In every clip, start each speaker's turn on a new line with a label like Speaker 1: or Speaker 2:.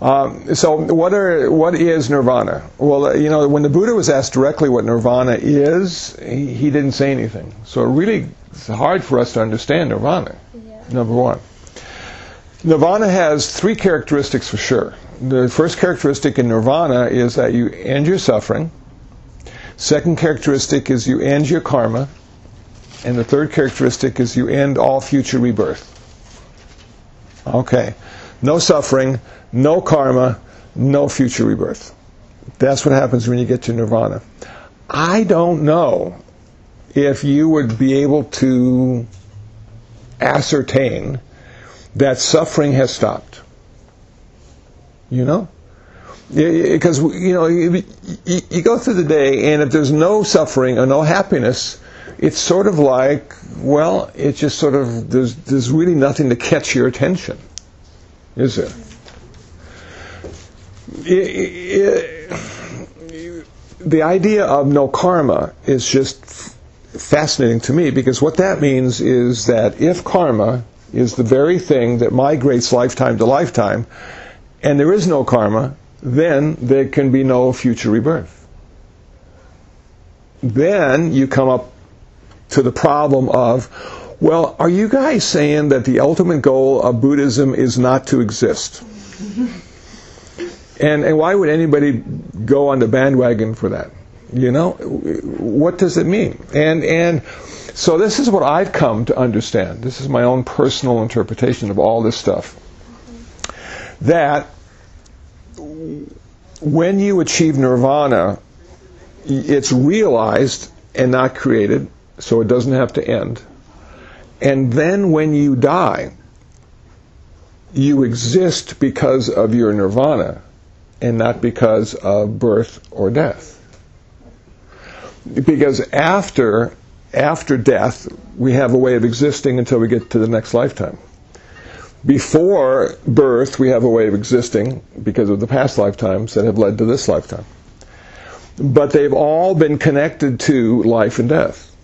Speaker 1: So what is nirvana? Well, when the Buddha was asked directly what nirvana is, he didn't say anything. So it's hard for us to understand nirvana, number one. Nirvana has three characteristics for sure. The first characteristic in nirvana is that you end your suffering. Second characteristic is you end your karma. And the third characteristic is you end all future rebirth. Okay. No suffering, no karma, no future rebirth. That's what happens when you get to nirvana. I don't know if you would be able to ascertain that suffering has stopped. Because, you go through the day, and if there's no suffering or no happiness, it's sort of like, well, it's just sort of, there's really nothing to catch your attention, is there? The idea of no karma is just fascinating to me, because what that means is that if karma is the very thing that migrates lifetime to lifetime, and there is no karma, then there can be no future rebirth. Then you come up to the problem of, well, are you guys saying that the ultimate goal of Buddhism is not to exist? And why would anybody go on the bandwagon for that? What does it mean? And so this is what I've come to understand. This is my own personal interpretation of all this stuff. That when you achieve nirvana, it's realized and not created, so it doesn't have to end. And then when you die, you exist because of your nirvana and not because of birth or death. Because after death, we have a way of existing until we get to the next lifetime. Before birth, we have a way of existing because of the past lifetimes that have led to this lifetime. But they've all been connected to life and death.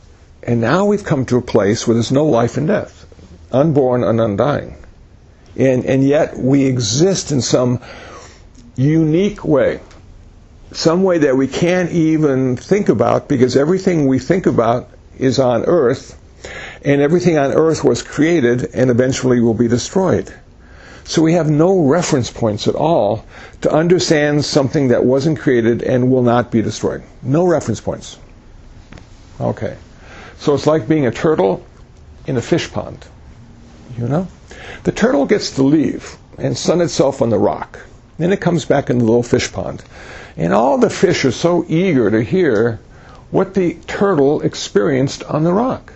Speaker 1: And now we've come to a place where there's no life and death, unborn and undying. And yet we exist in some unique way, some way that we can't even think about, because everything we think about is on earth, and everything on earth was created and eventually will be destroyed. So we have no reference points at all to understand something that wasn't created and will not be destroyed. No reference points. Okay. So it's like being a turtle in a fish pond. The turtle gets to leave and sun itself on the rock. Then it comes back in the little fish pond. And all the fish are so eager to hear what the turtle experienced on the rock.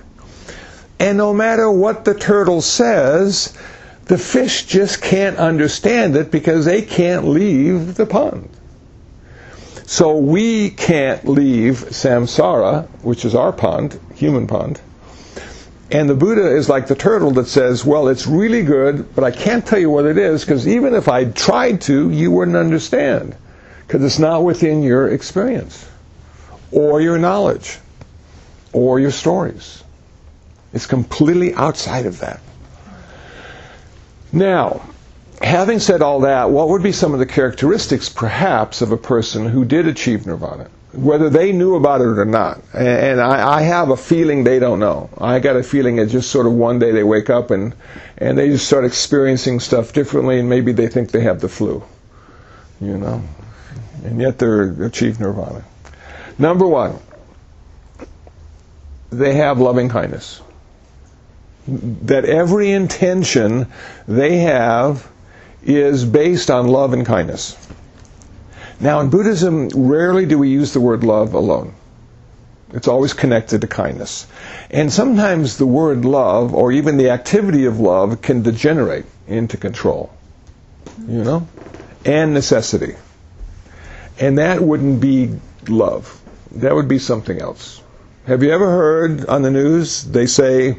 Speaker 1: And no matter what the turtle says, the fish just can't understand it because they can't leave the pond. So we can't leave samsara, which is our pond, human pond. And the Buddha is like the turtle that says, well, it's really good, but I can't tell you what it is, because even if I tried to, you wouldn't understand, because it's not within your experience, or your knowledge, or your stories. It's completely outside of that. Now, having said all that, what would be some of the characteristics, perhaps, of a person who did achieve nirvana? Whether they knew about it or not. And I have a feeling they don't know. I got a feeling it's just sort of one day they wake up and they just start experiencing stuff differently, and maybe they think they have the flu. And yet they're achieved nirvana. Number one, they have loving kindness. That every intention they have is based on love and kindness. Now, in Buddhism, rarely do we use the word love alone. It's always connected to kindness. And sometimes the word love, or even the activity of love, can degenerate into control, and necessity. And that wouldn't be love. That would be something else. Have you ever heard on the news, they say,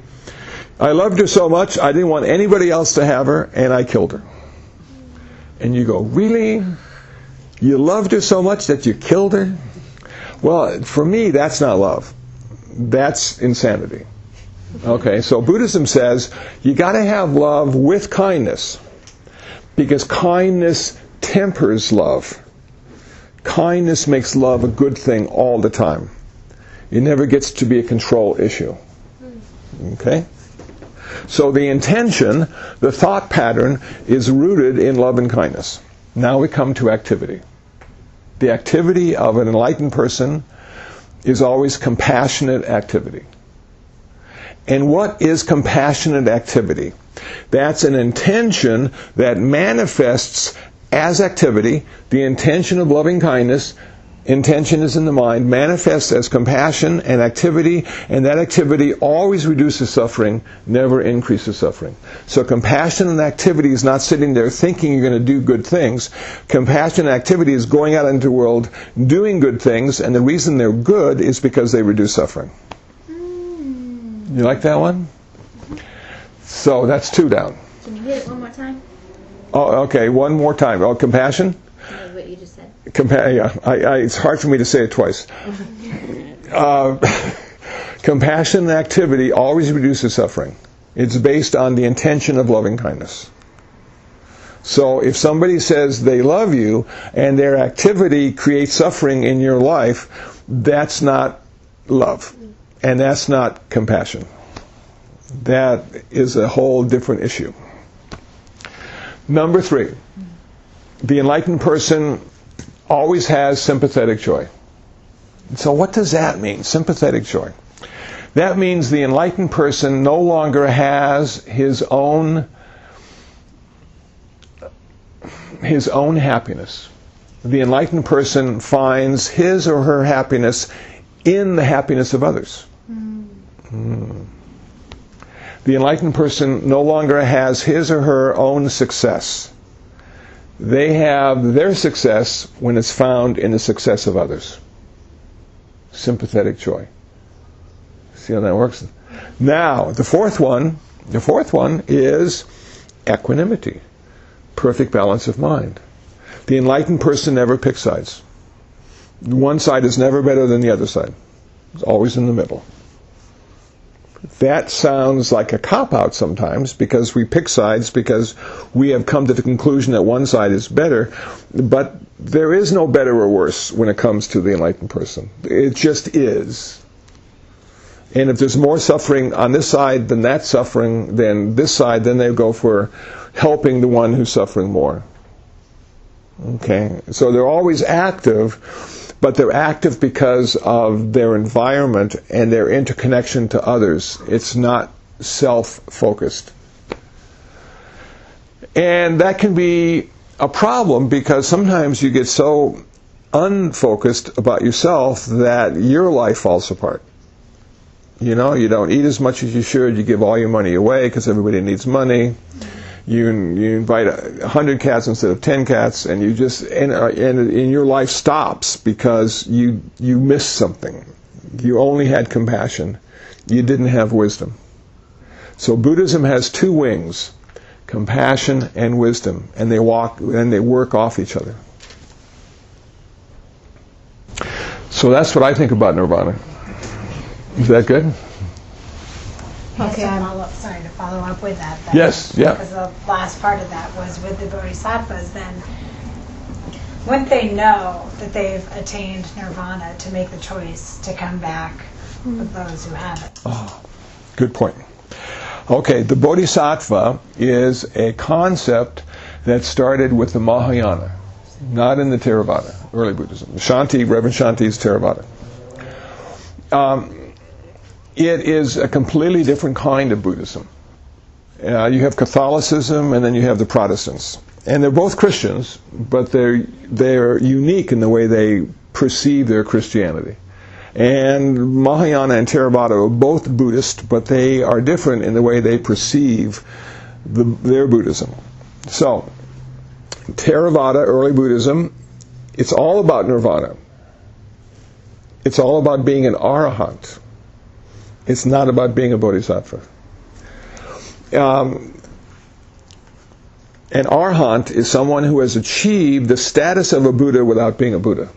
Speaker 1: I loved her so much, I didn't want anybody else to have her, and I killed her. And you go, really? You loved her so much that you killed her? Well, for me, that's not love. That's insanity. Okay, so Buddhism says you got to have love with kindness, because kindness tempers love. Kindness makes love a good thing all the time. It never gets to be a control issue. Okay? So the intention, the thought pattern, is rooted in love and kindness. Now we come to activity. The activity of an enlightened person is always compassionate activity. And what is compassionate activity? That's an intention that manifests as activity. The intention of loving kindness, intention is in the mind, manifests as compassion and activity, and that activity always reduces suffering, never increases suffering. So compassion and activity is not sitting there thinking you're going to do good things. Compassion and activity is going out into the world, doing good things, and the reason they're good is because they reduce suffering. You like that one? So that's 2 down.
Speaker 2: Can you hit it one more time?
Speaker 1: Oh, okay, one more time. Oh, compassion?
Speaker 2: That's what you just said.
Speaker 1: It's hard for me to say it twice. Compassion and activity always reduces suffering. It's based on the intention of loving kindness. So if somebody says they love you and their activity creates suffering in your life, that's not love. And that's not compassion. That is a whole different issue. Number 3, the enlightened person always has sympathetic joy. So what does that mean, sympathetic joy? That means the enlightened person no longer has his own happiness. The enlightened person finds his or her happiness in the happiness of others. The enlightened person no longer has his or her own success. They have their success when it's found in the success of others. Sympathetic joy. See how that works? Now, the fourth one is equanimity. Perfect balance of mind. The enlightened person never picks sides. One side is never better than the other side. It's always in the middle. That sounds like a cop-out sometimes because we pick sides because we have come to the conclusion that one side is better, but there is no better or worse when it comes to the enlightened person. It just is. And if there's more suffering on this side than that suffering than this side, then they go for helping the one who's suffering more. Okay? So they're always active, but they're active because of their environment and their interconnection to others. It's not self-focused. And that can be a problem because sometimes you get so unfocused about yourself that your life falls apart. You know, you don't eat as much as you should, you give all your money away because everybody needs money. You invite 100 cats instead of 10 cats, and you just and your life stops because you missed something. You only had compassion. You didn't have wisdom. So Buddhism has 2 wings: compassion and wisdom, and they work off each other. So that's what I think about Nirvana. Is that good?
Speaker 3: Okay, sorry to follow up with that. Then,
Speaker 1: Yes, yeah.
Speaker 3: Because the last part of that was with the bodhisattvas, then wouldn't they know that they've attained nirvana to make the choice to come back with those who haven't?
Speaker 1: Oh, good point. Okay, the bodhisattva is a concept that started with the Mahayana, not in the Theravada, early Buddhism. Reverend Shanti is Theravada. It is a completely different kind of Buddhism. You have Catholicism and then you have the Protestants. And they're both Christians, but they're unique in the way they perceive their Christianity. And Mahayana and Theravada are both Buddhist, but they are different in the way they perceive their Buddhism. So, Theravada, early Buddhism, it's all about nirvana. It's all about being an arahant. It's not about being a bodhisattva. An arahant is someone who has achieved the status of a Buddha without being a Buddha.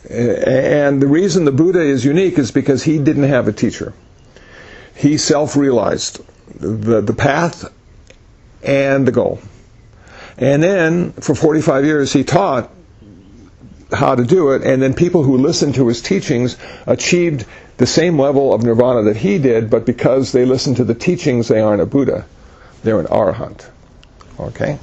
Speaker 1: And the reason the Buddha is unique is because he didn't have a teacher. He self-realized the path and the goal. And then for 45 years he taught how to do it, and then people who listened to his teachings achieved the same level of nirvana that he did, but because they listened to the teachings, they aren't a Buddha. They're an arahant. Okay?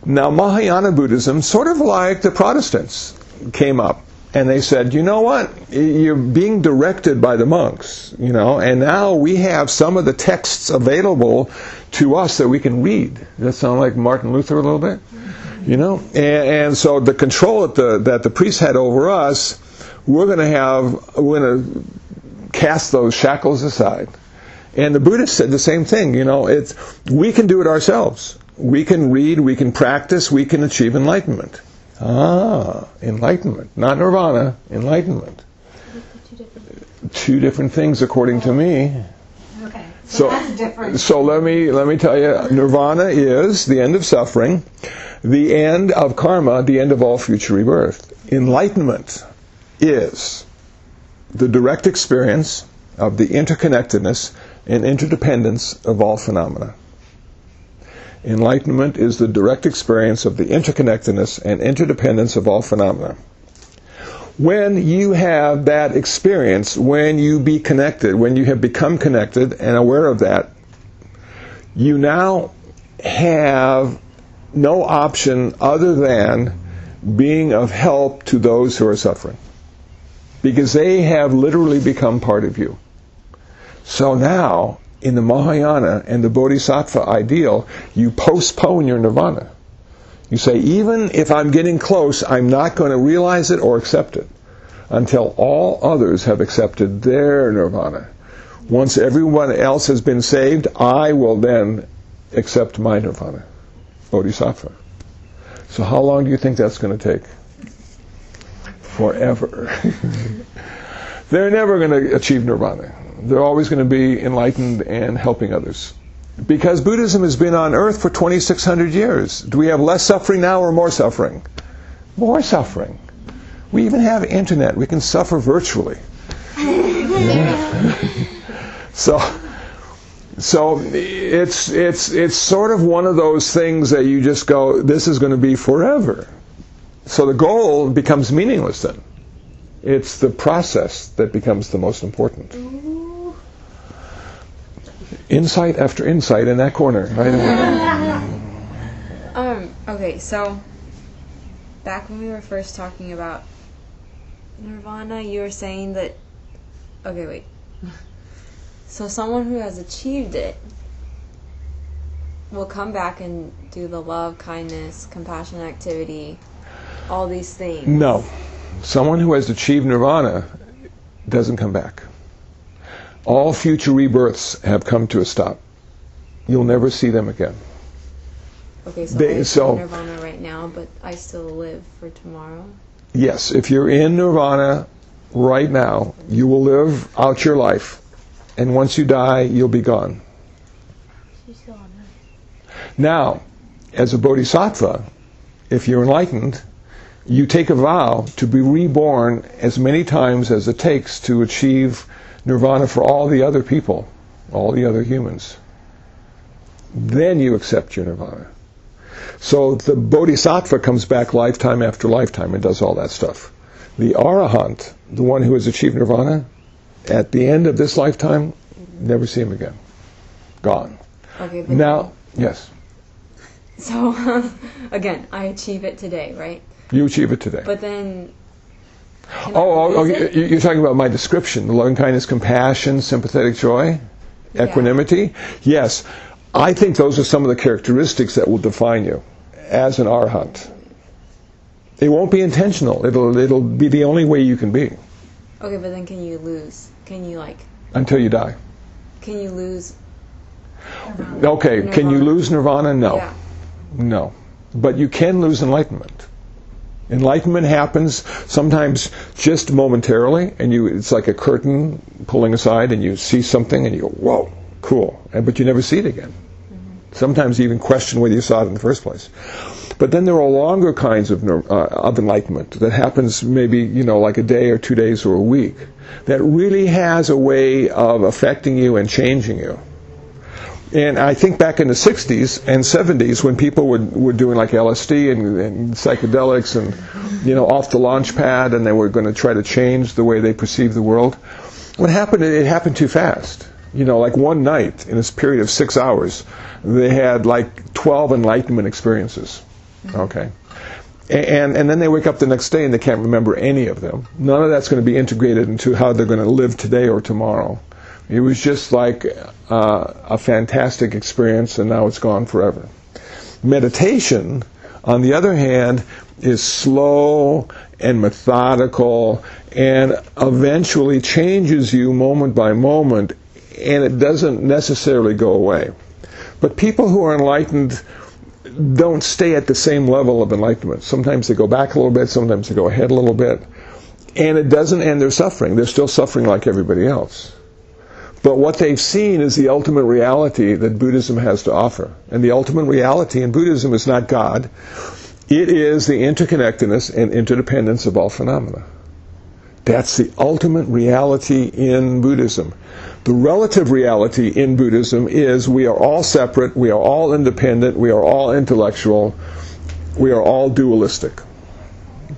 Speaker 1: Now, Mahayana Buddhism, sort of like the Protestants, came up. And they said, you know what? You're being directed by the monks, and now we have some of the texts available to us that we can read. Does that sound like Martin Luther a little bit? And so the control that the priests had over us, we're going to cast those shackles aside. And the Buddhists said the same thing. We can do it ourselves. We can read, we can practice, we can achieve enlightenment. Enlightenment. Not nirvana, enlightenment. Two different things according to me.
Speaker 3: Okay. So that's different.
Speaker 1: So let me tell you, nirvana is the end of suffering, the end of karma, the end of all future rebirth. Enlightenment is the direct experience of the interconnectedness and interdependence of all phenomena. Enlightenment is the direct experience of the interconnectedness and interdependence of all phenomena. When you have that experience, when you have become connected and aware of that, you now have no option other than being of help to those who are suffering. Because they have literally become part of you. So now, in the Mahayana and the Bodhisattva ideal, you postpone your nirvana. You say, even if I'm getting close, I'm not going to realize it or accept it until all others have accepted their nirvana. Once everyone else has been saved, I will then accept my nirvana, Bodhisattva. So how long do you think that's going to take? Forever. They're never going to achieve nirvana. They're always going to be enlightened and helping others. Because Buddhism has been on earth for 2,600 years. Do we have less suffering now or more suffering? More suffering. We even have internet. We can suffer virtually. So it's sort of one of those things that you just go, this is going to be forever. So the goal becomes meaningless then. It's the process that becomes the most important. Insight after insight in that corner, right?
Speaker 4: Okay, so back when we were first talking about nirvana, you were saying that. Okay, wait. So someone who has achieved it will come back and do the love, kindness, compassion activity, all these things.
Speaker 1: No. Someone who has achieved nirvana doesn't come back. All future rebirths have come to a stop. You'll never see them again.
Speaker 4: Okay, so I'm in nirvana right now, but I still live for tomorrow?
Speaker 1: Yes, if you're in nirvana right now, you will live out your life. And once you die, you'll be gone.
Speaker 2: She's still on earth.
Speaker 1: Now, as a bodhisattva, if you're enlightened, you take a vow to be reborn as many times as it takes to achieve nirvana for all the other people, all the other humans. Then you accept your nirvana. So the bodhisattva comes back lifetime after lifetime and does all that stuff. The arahant, the one who has achieved nirvana, at the end of this lifetime, never see him again. Gone.
Speaker 4: Okay, but
Speaker 1: now, yes.
Speaker 4: So, again, I achieve it today, right?
Speaker 1: You achieve it today.
Speaker 4: But then...
Speaker 1: You're talking about my description, the loving kindness, compassion, sympathetic joy, equanimity? Yes. I think those are some of the characteristics that will define you as an arahant. It won't be intentional. It'll be the only way you can be.
Speaker 4: Okay, but then can you lose? Can you
Speaker 1: until you die.
Speaker 4: Can you lose?
Speaker 1: Okay,
Speaker 4: nirvana?
Speaker 1: Can you lose nirvana? No.
Speaker 4: Yeah.
Speaker 1: No. But you can lose enlightenment. Enlightenment happens sometimes just momentarily, and it's like a curtain pulling aside, and you see something, and you go, whoa, cool. But you never see it again. Mm-hmm. Sometimes you even question whether you saw it in the first place. But then there are longer kinds of enlightenment that happens maybe, like a day or 2 days or a week, that really has a way of affecting you and changing you. And I think back in the 60s and 70s when people were doing like LSD and psychedelics and, off the launch pad, and they were going to try to change the way they perceive the world. What happened, it happened too fast. Like one night in this period of 6 hours, they had like 12 enlightenment experiences. Okay. And then they wake up the next day and they can't remember any of them. None of that's going to be integrated into how they're going to live today or tomorrow. It was just like a fantastic experience, and now it's gone forever. Meditation, on the other hand, is slow and methodical and eventually changes you moment by moment, and it doesn't necessarily go away. But people who are enlightened don't stay at the same level of enlightenment. Sometimes they go back a little bit, sometimes they go ahead a little bit, and it doesn't end their suffering. They're still suffering like everybody else. But what they've seen is the ultimate reality that Buddhism has to offer. And the ultimate reality in Buddhism is not God. It is the interconnectedness and interdependence of all phenomena. That's the ultimate reality in Buddhism. The relative reality in Buddhism is we are all separate, we are all independent, we are all intellectual, we are all dualistic.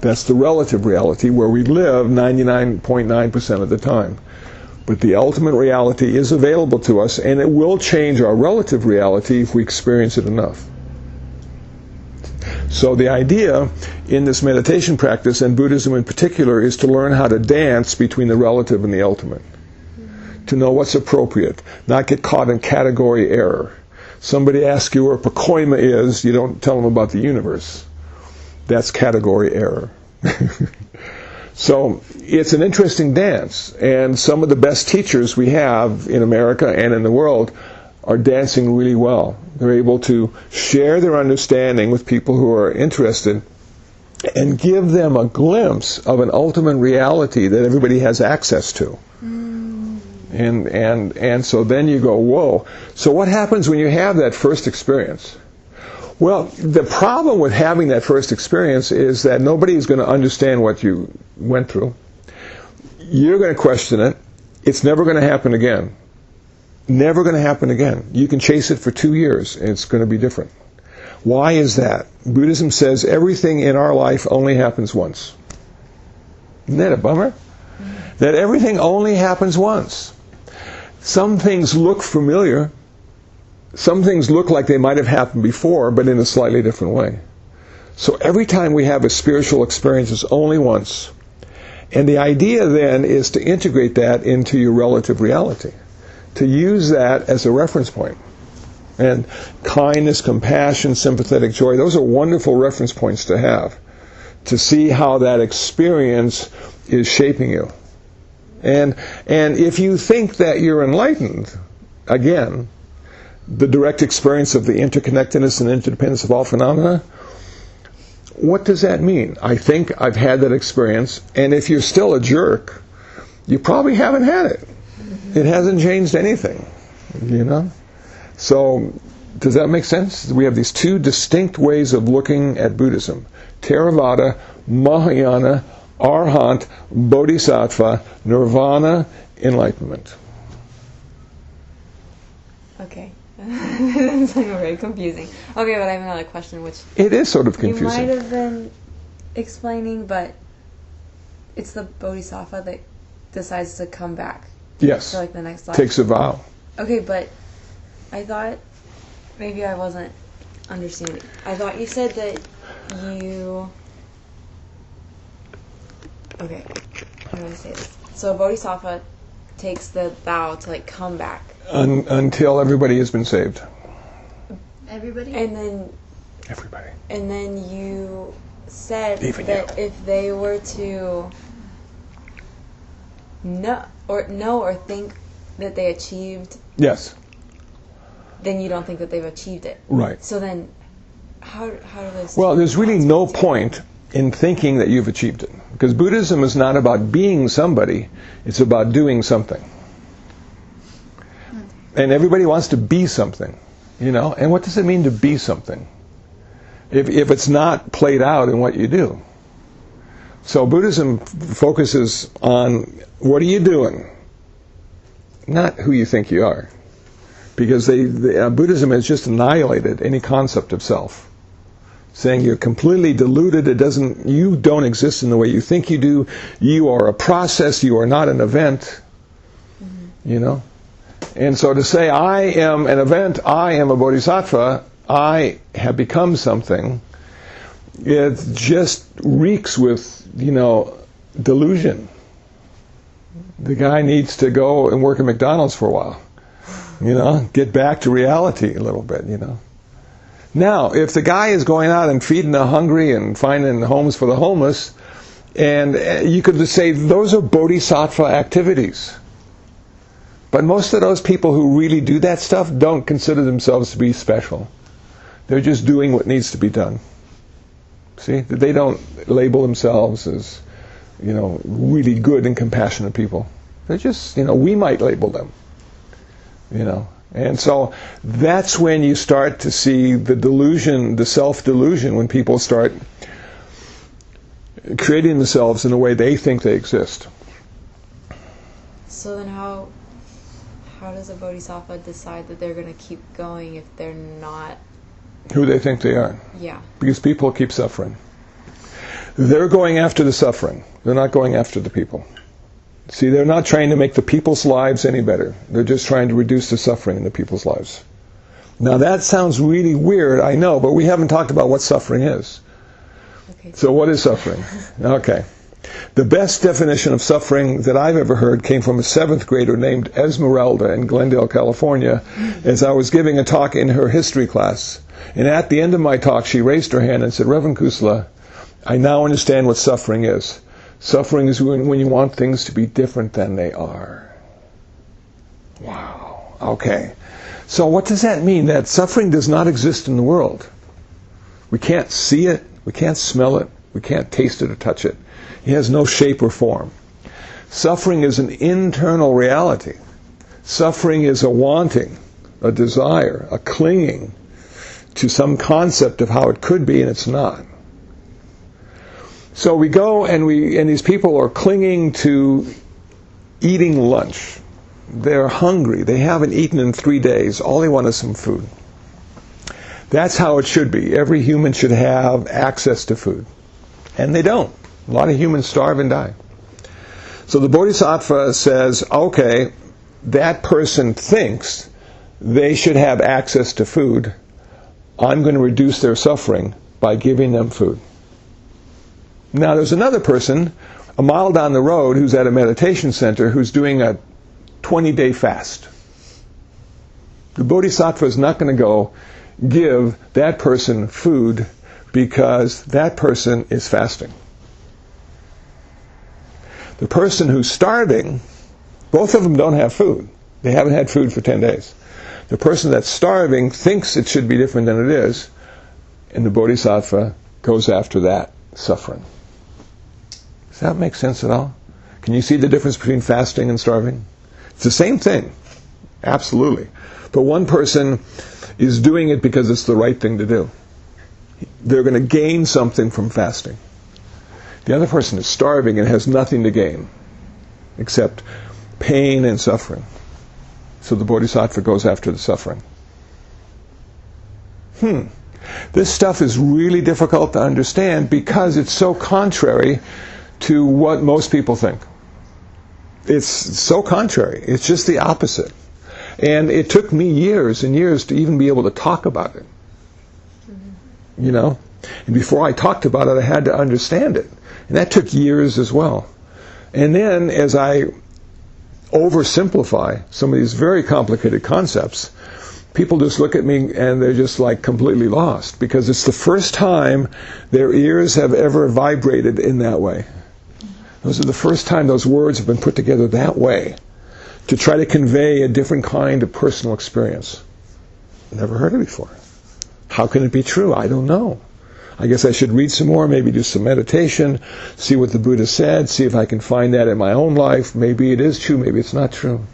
Speaker 1: That's the relative reality where we live 99.9% of the time. But the ultimate reality is available to us, and it will change our relative reality if we experience it enough. So the idea in this meditation practice, and Buddhism in particular, is to learn how to dance between the relative and the ultimate. To know what's appropriate, not get caught in category error. Somebody asks you where Pacoima is, you don't tell them about the universe. That's category error. So it's an interesting dance, and some of the best teachers we have in America and in the world are dancing really well. They're able to share their understanding with people who are interested and give them a glimpse of an ultimate reality that everybody has access to. And so then you go, whoa. So what happens when you have that first experience? Well, the problem with having that first experience is that nobody is going to understand what you went through. You're going to question it. It's never going to happen again. Never going to happen again. You can chase it for 2 years, and it's going to be different. Why is that? Buddhism says everything in our life only happens once. Isn't that a bummer? That everything only happens once. Some things look familiar. Some things look like they might have happened before, but in a slightly different way. So every time we have a spiritual experience, it's only once. And the idea then is to integrate that into your relative reality. To use that as a reference point. And kindness, compassion, sympathetic joy, those are wonderful reference points to have. To see how that experience is shaping you. And if you think that you're enlightened, again, the direct experience of the interconnectedness and interdependence of all phenomena, what does that mean? I think I've had that experience, and if you're still a jerk, you probably haven't had it. It hasn't changed anything, So, does that make sense? We have these two distinct ways of looking at Buddhism. Theravada, Mahayana, Arhat, Bodhisattva, Nirvana, Enlightenment.
Speaker 4: Okay. It's like very confusing. Okay, but I have another question, which
Speaker 1: it is sort of confusing.
Speaker 4: You might have been explaining, but it's the Bodhisattva that decides to come back.
Speaker 1: Yes.
Speaker 4: For like the next life.
Speaker 1: Takes a vow.
Speaker 4: Okay, but I thought maybe I wasn't understanding. I thought you said that you. Okay, how do I say this? So a Bodhisattva takes the vow to like come back.
Speaker 1: Until everybody has been saved.
Speaker 2: Everybody?
Speaker 4: And then...
Speaker 1: Everybody.
Speaker 4: And then you said
Speaker 1: Even
Speaker 4: that
Speaker 1: you.
Speaker 4: if they were to know or think that they achieved...
Speaker 1: Yes.
Speaker 4: Then you don't think that they've achieved it.
Speaker 1: Right.
Speaker 4: So then, how do those...
Speaker 1: Well, there's really no point in thinking that you've achieved it. Because Buddhism is not about being somebody, it's about doing something. And everybody wants to be something, And what does it mean to be something? If it's not played out in what you do. So Buddhism focuses on what are you doing? Not who you think you are. Because Buddhism has just annihilated any concept of self, saying you're completely deluded. You don't exist in the way you think you do. You are a process. You are not an event. You know, and so to say I am an event, I am a bodhisattva, I have become something, it just reeks with, delusion. The guy needs to go and work at McDonald's for a while, get back to reality a little bit, Now, if the guy is going out and feeding the hungry and finding homes for the homeless, and you could just say those are bodhisattva activities. But most of those people who really do that stuff don't consider themselves to be special. They're just doing what needs to be done. See? They don't label themselves as, really good and compassionate people. They're just, we might label them. And so that's when you start to see the delusion, the self-delusion, when people start creating themselves in the way they think they exist.
Speaker 4: So then how does a bodhisattva decide that they're going to keep going if they're not
Speaker 1: who they think they are?
Speaker 4: Yeah.
Speaker 1: Because people keep suffering. They're going after the suffering. They're not going after the people. See, they're not trying to make the people's lives any better. They're just trying to reduce the suffering in the people's lives. Now that sounds really weird, I know, but we haven't talked about what suffering is.
Speaker 4: Okay.
Speaker 1: So what is suffering? Okay. The best definition of suffering that I've ever heard came from a 7th grader named Esmeralda in Glendale, California, as I was giving a talk in her history class. And at the end of my talk, she raised her hand and said, Reverend Kusala, I now understand what suffering is. Suffering is when you want things to be different than they are. Wow. Okay. So what does that mean? That suffering does not exist in the world. We can't see it. We can't smell it. We can't taste it or touch it. It has no shape or form. Suffering is an internal reality. Suffering is a wanting, a desire, a clinging to some concept of how it could be, and it's not. So we go and these people are clinging to eating lunch. They're hungry. They haven't eaten in 3 days. All they want is some food. That's how it should be. Every human should have access to food. And they don't. A lot of humans starve and die. So the Bodhisattva says, okay, that person thinks they should have access to food. I'm going to reduce their suffering by giving them food. Now there's another person a mile down the road who's at a meditation center who's doing a 20-day fast. The Bodhisattva is not going to go give that person food because that person is fasting. The person who's starving, both of them don't have food. They haven't had food for 10 days. The person that's starving thinks it should be different than it is, and the Bodhisattva goes after that suffering. Does that make sense at all? Can you see the difference between fasting and starving? It's the same thing, absolutely. But one person is doing it because it's the right thing to do. They're going to gain something from fasting. The other person is starving and has nothing to gain except pain and suffering. So the Bodhisattva goes after the suffering. This stuff is really difficult to understand because it's so contrary to what most people think. It's so contrary. It's just the opposite. And it took me years and years to even be able to talk about it. And before I talked about it, I had to understand it. And that took years as well. And then as I oversimplify some of these very complicated concepts, people just look at me and they're just like completely lost because it's the first time their ears have ever vibrated in that way. Those are the first time those words have been put together that way to try to convey a different kind of personal experience. Never heard it before. How can it be true? I don't know. I guess I should read some more, maybe do some meditation, see what the Buddha said, see if I can find that in my own life. Maybe it is true, maybe it's not true.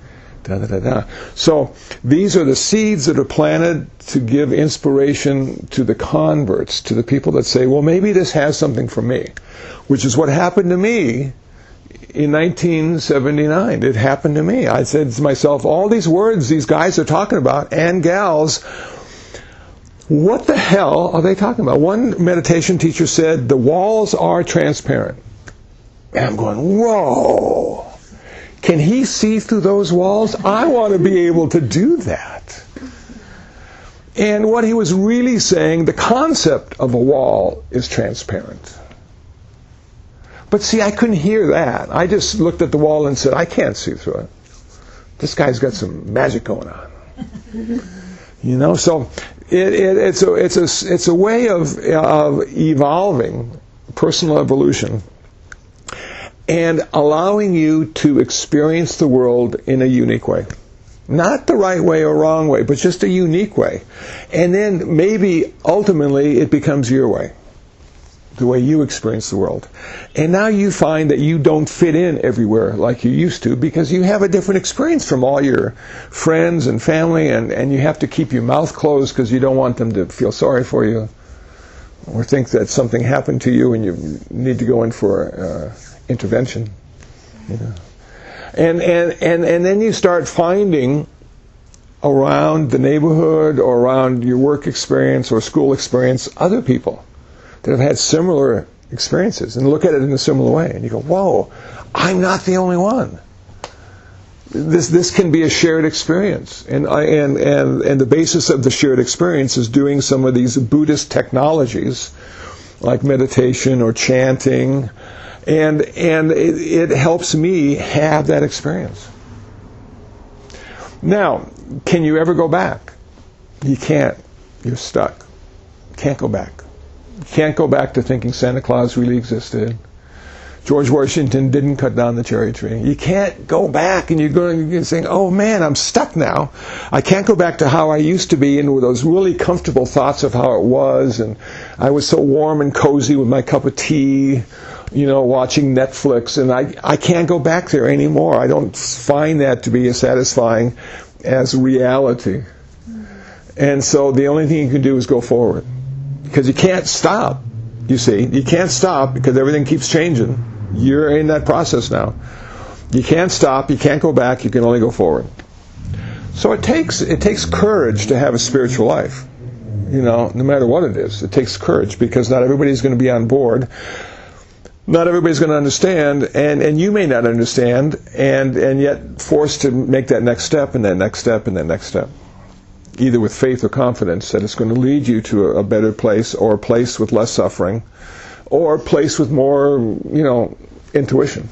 Speaker 1: So these are the seeds that are planted to give inspiration to the converts, to the people that say, well, maybe this has something for me, which is what happened to me in 1979. It happened to me. I said to myself, all these words these guys are talking about, and gals, what the hell are they talking about? One meditation teacher said, the walls are transparent. And I'm going, whoa. Can he see through those walls? I want to be able to do that. And what he was really saying, the concept of a wall is transparent. But see, I couldn't hear that. I just looked at the wall and said, I can't see through it. This guy's got some magic going on. So it's a way of evolving, personal evolution, and allowing you to experience the world in a unique way. Not the right way or wrong way, but just a unique way. And then maybe ultimately it becomes your way, the way you experience the world. And now you find that you don't fit in everywhere like you used to, because you have a different experience from all your friends and family, and you have to keep your mouth closed because you don't want them to feel sorry for you or think that something happened to you and you need to go in for intervention. And then you start finding around the neighborhood or around your work experience or school experience other people that have had similar experiences and look at it in a similar way. And you go, whoa, I'm not the only one. This can be a shared experience. And the basis of the shared experience is doing some of these Buddhist technologies like meditation or chanting. And it helps me have that experience. Now, can you ever go back? You can't. You're stuck. Can't go back. You can't go back to thinking Santa Claus really existed. George Washington didn't cut down the cherry tree. You can't go back, and you're saying, oh man, I'm stuck now. I can't go back to how I used to be and with those really comfortable thoughts of how it was, and I was so warm and cozy with my cup of tea, watching Netflix, and I can't go back there anymore. I don't find that to be as satisfying as reality. And so the only thing you can do is go forward. Because you can't stop, you see. You can't stop because everything keeps changing. You're in that process now. You can't stop, you can't go back, you can only go forward. So it takes courage to have a spiritual life. No matter what it is. It takes courage because not everybody's going to be on board. Not everybody's going to understand, and you may not understand, and yet forced to make that next step, and that next step, and that next step. Either with faith or confidence that it's going to lead you to a better place, or a place with less suffering, or a place with more, intuition.